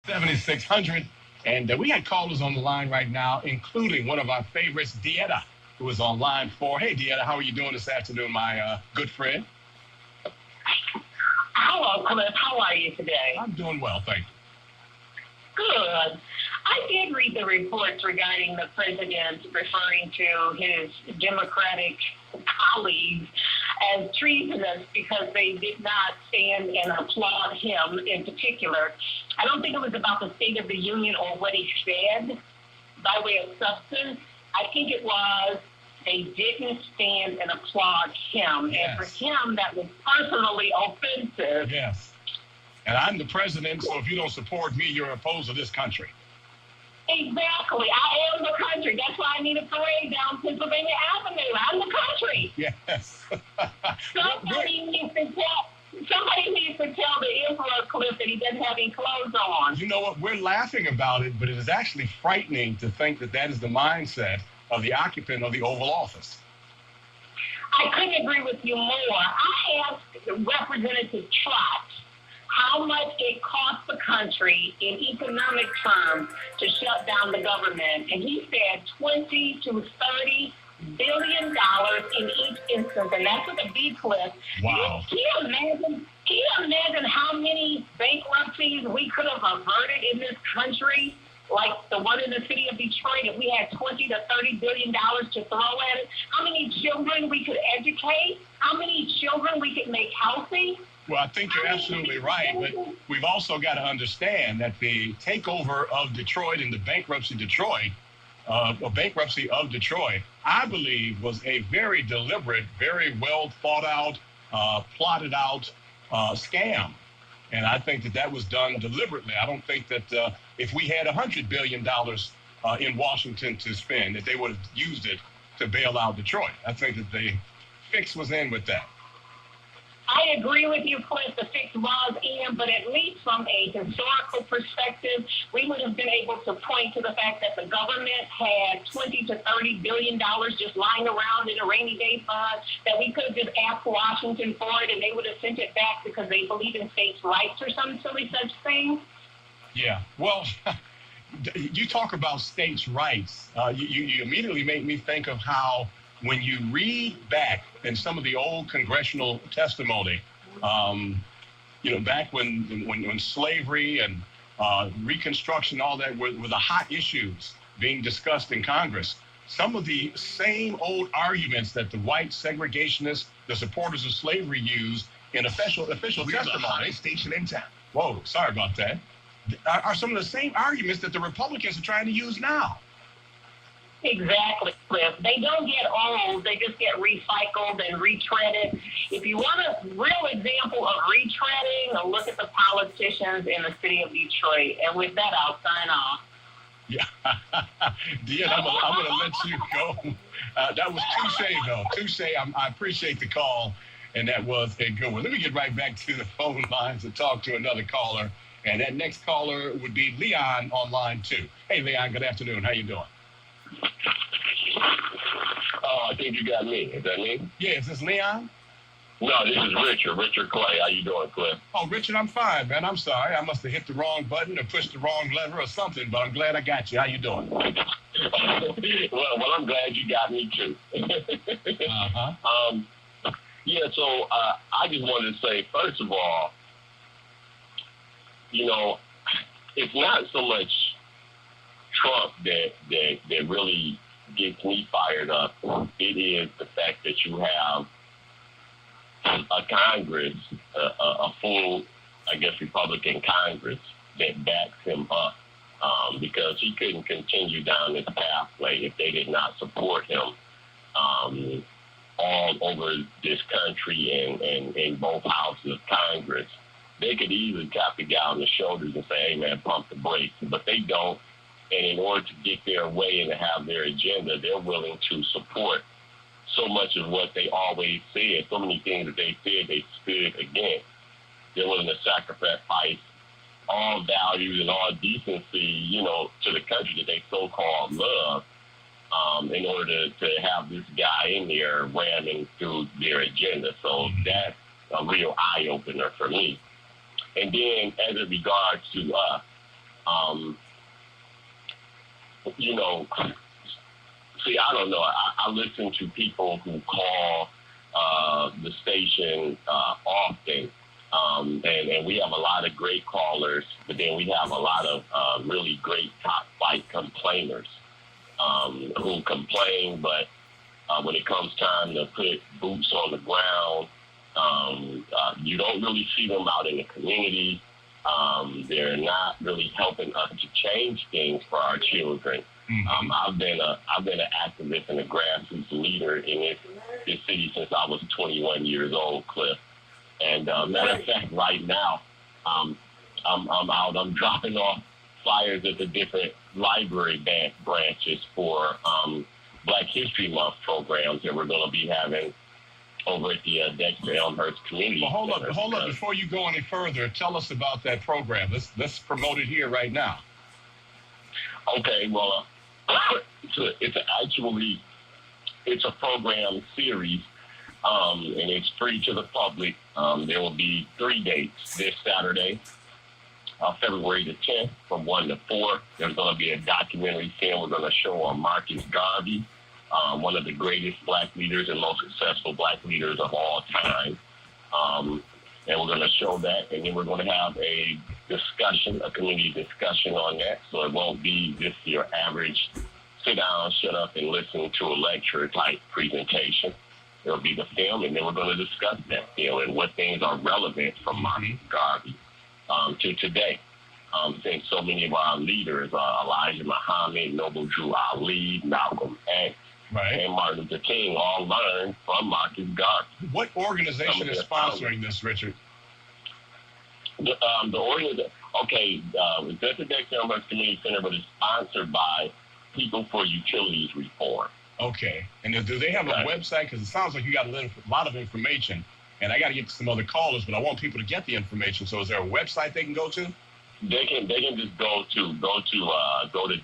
7600. And we got callers on the line right now, including one of our favorites, Dieta, who is on line 4. Hey, Dieta, how are you doing this afternoon, my good friend? Hello, Cliff. How are you today? I'm doing well, thank you. Good. I did read the reports regarding the president referring to his Democratic colleagues as treasonous because they did not stand and applaud him in particular. I don't think it was about the State of the Union or what he said by way of substance. I think it was they didn't stand and applaud him. Yes. And for him, that was personally offensive. Yes. And I'm the president, so if you don't support me, you're opposed to this country. Exactly. I am the country. That's why I need a parade down Pennsylvania Avenue. I'm the country. Yes. Somebody needs to tell the Emperor Cliff that he doesn't have any clothes on. You know what? We're laughing about it, but it is actually frightening to think that that is the mindset of the occupant of the Oval Office. I couldn't agree with you more. I asked Representative Trott how much it cost the country in economic terms to shut down the government, and he said $20 to $30 billion in each instance, and that's with a B, Cliff. Wow. Can you imagine how many bankruptcies we could have averted in this country, like the one in the city of Detroit, if we had $20 to $30 billion to throw at it? How many children we could educate? How many children we could make healthy? Well, I think you're absolutely right, but we've also got to understand that the takeover of Detroit and the bankruptcy of Detroit, I believe, was a very deliberate, very well thought out, plotted out scam. And I think that was done deliberately. I don't think that if we had $100 billion in Washington to spend, that they would have used it to bail out Detroit. I think that the fix was in with that. I agree with you, Cliff. The fix was in, but at least from a historical perspective, we would have been able to point to the fact that the government had $20 to $30 billion just lying around in a rainy day fund, that we could have just asked Washington for it and they would have sent it back because they believe in states' rights or some silly such thing. Yeah, well, you talk about states' rights. You immediately make me think of how when you read back in some of the old congressional testimony, back when slavery and Reconstruction, all that were the hot issues being discussed in Congress, some of the same old arguments that the white segregationists, the supporters of slavery, used in official testimony. The hottest station in town. Whoa, sorry about that. Are some of the same arguments that the Republicans are trying to use now. Exactly, Cliff. They don't get old. They just get recycled and retreaded. If you want a real example of retreading, look at the politicians in the city of Detroit. And with that, I'll sign off. Yeah. Dean, I'm going to let you go. That was touche, though. Touche. I appreciate the call, and that was a good one. Let me get right back to the phone lines and talk to another caller. And that next caller would be Leon on line 2. Hey, Leon, good afternoon. How you doing? I think you got me. Is that me? Yeah, is this Leon? No, this is Richard Clay. How you doing, Cliff? Oh, Richard, I'm fine, man. I'm sorry. I must have hit the wrong button or pushed the wrong lever or something, but I'm glad I got you. How you doing? well, I'm glad you got me, too. Uh-huh. So I just wanted to say, first of all, it's not so much Trump that really gets me fired up. It is the fact that you have a Congress, a full, Republican Congress that backs him up because he couldn't continue down this pathway if they did not support him all over this country and in both houses of Congress. They could easily tap the guy on the shoulders and say, hey, man, pump the brakes, but they don't. And in order to get their way and to have their agenda, they're willing to support so much of what they always said, so many things that they said they stood against. They're willing to sacrifice all values and all decency, to the country that they so-called love in order to have this guy in there ramming through their agenda. So that's a real eye-opener for me. And then as it regards to us, You know, see, I don't know. I listen to people who call the station often, and we have a lot of great callers, but then we have a lot of really great top flight complainers who complain, but when it comes time to put boots on the ground, you don't really see them out in the community. They're not really helping us to change things for our children. Mm-hmm. I've been an activist and a grassroots leader in this city since I was 21 years old, Cliff. And matter of fact, right now, I'm out. I'm dropping off flyers at the different library branches for Black History Month programs that we're going to be having over at the Dexter Elmhurst Community Center. Hold up. Before you go any further, tell us about that program. Let's promote it here right now. Okay, well, it's a program series, and it's free to the public. There will be 3 dates this Saturday, February the 10th, from 1 to 4. There's going to be a documentary film we're going to show on Marcus Garvey, one of the greatest Black leaders and most successful Black leaders of all time. And we're going to show that, and then we're going to have a discussion, a community discussion on that. So it won't be just your average sit down, shut up, and listen to a lecture type presentation. It'll be the film, and then we're going to discuss that film and what things are relevant from Marcus Garvey to today. Since so many of our leaders, Elijah Muhammad, Noble Drew Ali, Malcolm X, right, and Martin Luther King all learned from Marcus Garvey. What organization is sponsoring this, Richard? The Dexter Elmhurst Community Center, but it's sponsored by People for Utilities Reform. Okay. And do they have a website? Because it sounds like you got a lot of information, and I got to get to some other callers, but I want people to get the information. So is there a website they can go to? They can just go to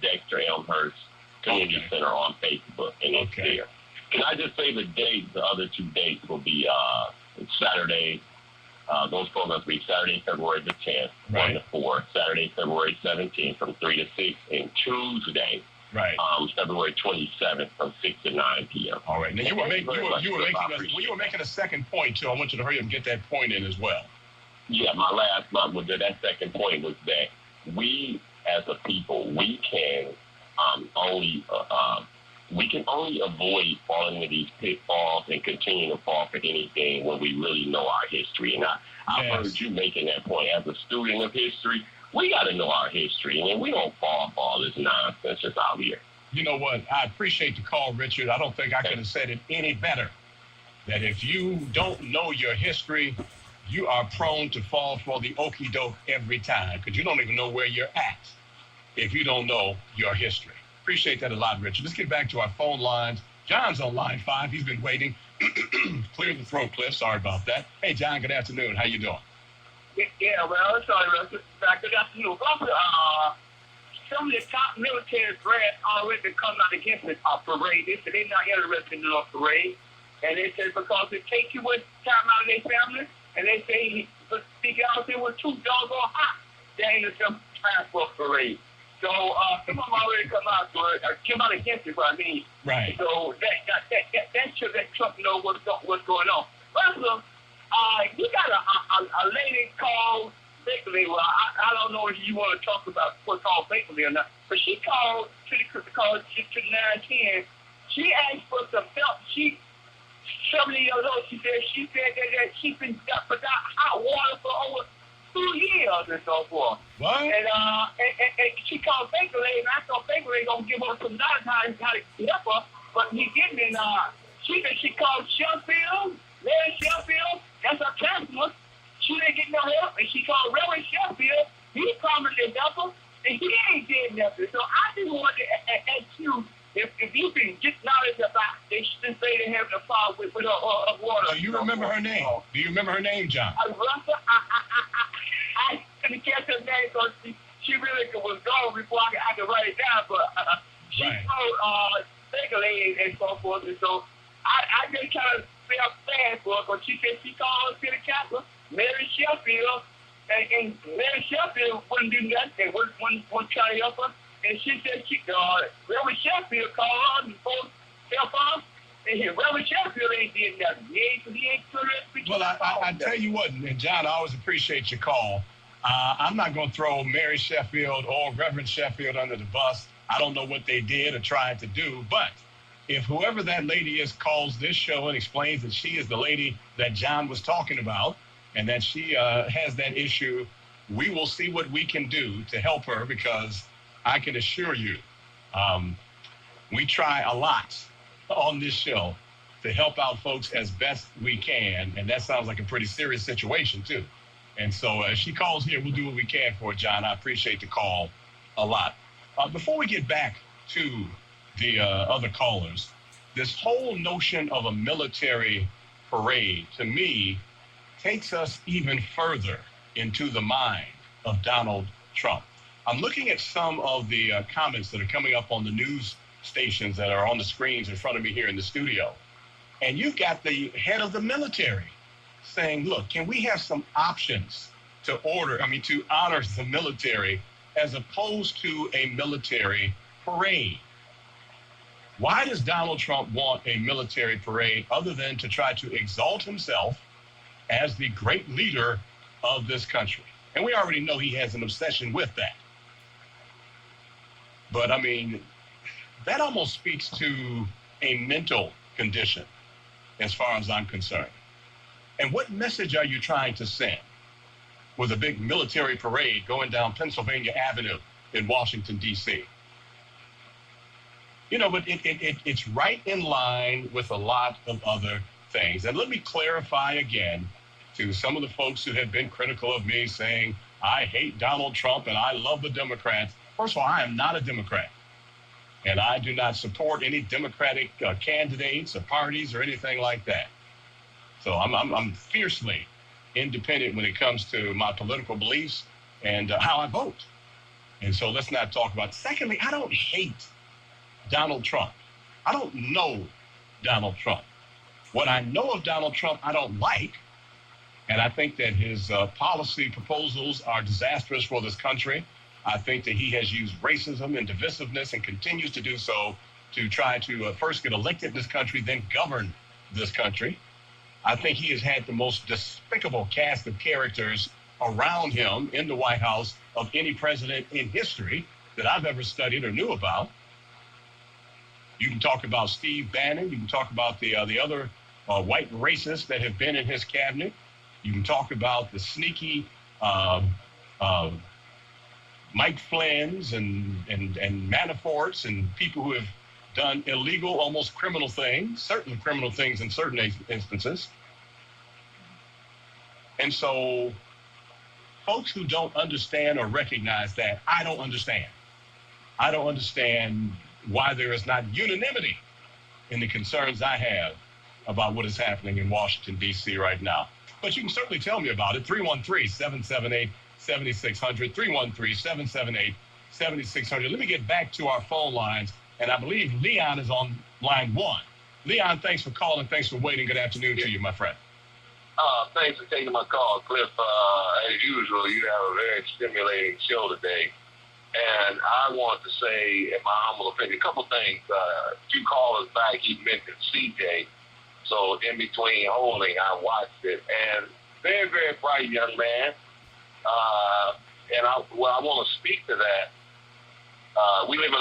Dexter Elmhurst Community Center on Facebook, and it's there. Can I just say the dates? The other 2 dates will be Saturday. Those programs will be Saturday, February the 10th, 1 to 4. Saturday, February 17th, from 3 to 6, and Tuesday, February 27th, from 6 to 9 p.m. All right. Now you were making a second point too. I want you to hurry up and get that point in as well. Yeah, that second point was that we, as a people, we can only avoid falling into these pitfalls and continue to fall for anything when we really know our history. And I've heard you making that point. As a student of history, we got to know our history, and we don't fall for all this nonsense that's out here. You know what? I appreciate the call, Richard. I don't think I could have said it any better. That if you don't know your history, you are prone to fall for the okie doke every time, because you don't even know where you're at if you don't know your history. Appreciate that a lot, Richard. Let's get back to our phone lines. John's on line 5. He's been waiting. Clear the throat, Cliff. Sorry about that. Hey, John, good afternoon. How you doing? Yeah, well, sorry, Russell. Good afternoon. Some of the top military brass already come out against the parade. They said they're not interested in the parade. And they said because it takes you with time out of their family, and they say, speak out, they were too doggone hot. They ain't some transport parade. So some of them already come out to it, or came out against it, I mean. Right. So that should let Trump know what's going on. Russell, you got a lady called Bakerly. Well, I don't know if you want to talk about what's called Bakerly or not, but she called to the 910. She asked for some help. She 70 years old. She said that she's been without hot water for over 2 years and so forth. What? And she called Bakerly, and I thought Bakerly gonna give her some knowledge how to help her, but he didn't. And she called Sheffield, Larry Sheffield. That's her counselor. She didn't get no help, and she called Reverend Sheffield. He promised to help her, and he ain't did nothing. So I just wanted to ask you if you can get knowledge about this lady having a problem with her water. Do you remember her name? Do you remember her name, John? Russell, I couldn't catch her name because she really was gone before I could write it down. But she told Bakerly and so forth, and so I just kind of felt bad for her because she said she called city council, Mary Sheffield, and Mary Sheffield wouldn't do nothing, wouldn't to help her. And she said Reverend Sheffield called her and supposed to help her. And Reverend Sheffield ain't did nothing. He ain't put it. Well, I tell you what, and John, I always appreciate your call. I'm not going to throw Mary Sheffield or Reverend Sheffield under the bus. I don't know what they did or tried to do, but if whoever that lady is calls this show and explains that she is the lady that John was talking about and that she has that issue, we will see what we can do to help her, because I can assure you, we try a lot on this show to help out folks as best we can, and that sounds like a pretty serious situation too. And so as she calls here, we'll do what we can for her, John. I appreciate the call a lot. Before we get back to the other callers, this whole notion of a military parade, to me, takes us even further into the mind of Donald Trump. I'm looking at some of the comments that are coming up on the news stations that are on the screens in front of me here in the studio. And you've got the head of the military saying, look, can we have some options to honor the military as opposed to a military parade? Why does Donald Trump want a military parade other than to try to exalt himself as the great leader of this country? And we already know he has an obsession with that. But I mean, that almost speaks to a mental condition as far as I'm concerned. And what message are you trying to send with a big military parade going down Pennsylvania Avenue in Washington, D.C.? You know, but it's right in line with a lot of other things. And let me clarify again to some of the folks who have been critical of me, saying, I hate Donald Trump and I love the Democrats. First of all, I am not a Democrat. And I do not support any Democratic candidates or parties or anything like that. So I'm fiercely independent when it comes to my political beliefs and how I vote. And so let's not talk about it. Secondly, I don't hate Donald Trump. I don't know Donald Trump. What I know of Donald Trump, I don't like. And I think that his policy proposals are disastrous for this country. I think that he has used racism and divisiveness and continues to do so to try to first get elected in this country, then govern this country. I think he has had the most despicable cast of characters around him in the White House of any president in history that I've ever studied or knew about. You can talk about Steve Bannon. You can talk about the other white racists that have been in his cabinet. You can talk about the sneaky Mike Flynn's and Manafort's and people who have done illegal, almost criminal things, certainly criminal things in certain instances. And so folks who don't understand or recognize that, I don't understand. I don't understand why there is not unanimity in the concerns I have about what is happening in Washington, D.C. right now. But you can certainly tell me about it. 313-778-7600, 313-778-7600. Let me get back to our phone lines. And I believe Leon is on line one. Leon, thanks for calling. Thanks for waiting. Good afternoon to you, my friend. Thanks for taking my call, Cliff. As usual, you have a very stimulating show today. And I want to say, in my humble opinion, a couple things. Two callers back, he mentioned CJ. So in between holding, I watched it. And very, very bright young man. And I want to speak to that. We live in a